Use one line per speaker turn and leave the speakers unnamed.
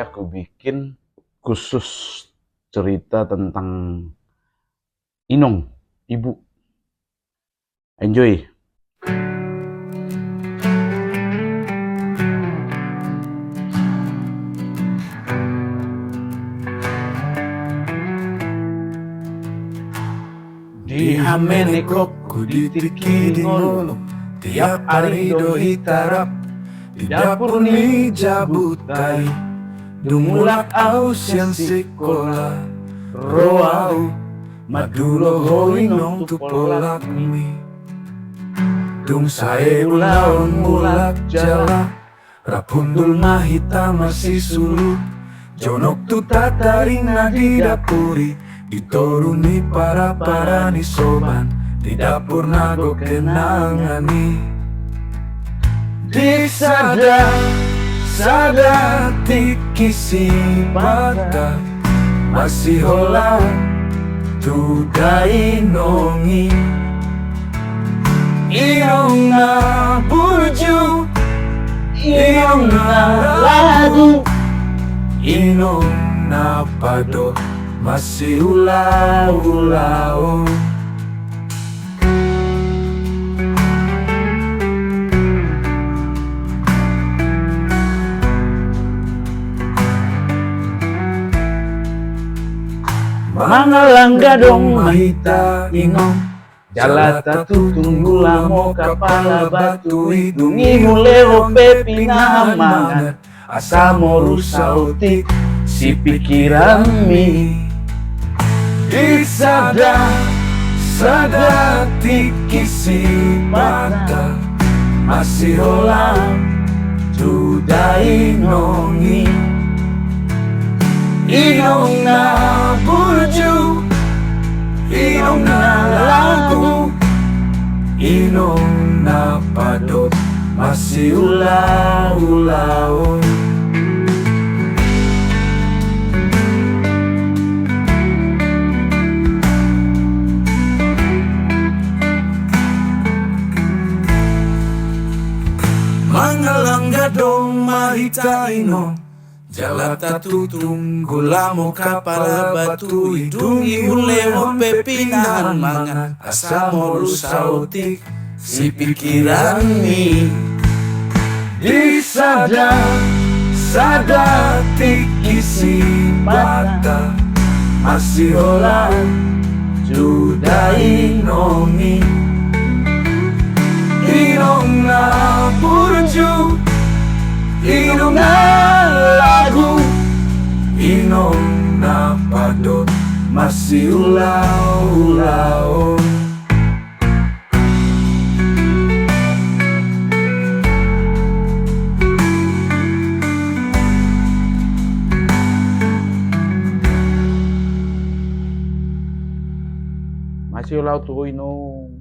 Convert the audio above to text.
aku bikin khusus cerita tentang Inong, ibu. Enjoy.
Di hamenekop ku ditiki ngolo tiap hari do hitarap di dapur ni jabutai dumulak au sian sekolah roau madulo hoinong tu polak mi dung sae ulaon mulak jala rapundul mahita masih sulu jonok tu tataring na di dapuri ditoruni para ni soban di dapur nago kenangani di sada tiki si mata masih hola tu dainongi inong na buju inong na lagu inong na pado masih ulau-ulau Mangalangga dong mahita inong jalata tunggu lamo kapala batu hidungi mulero pepinahamangan asa mo rusautik si pikiran mi di sada tiki si mata masih holang tudai nongi inong na burju inong na lagu inong na padot masih ulau-ulau Mangalangga dong mahita inong jalata tunggu lamo kapala batu hidungi ulemo pepinahan mangan asa mo rusautik si pikiran mi di sada tiki si mata masih hola judai nongi inong na burju inong na lagu inong na padot masih ulau-ulau
Masih ulau tuh Inong.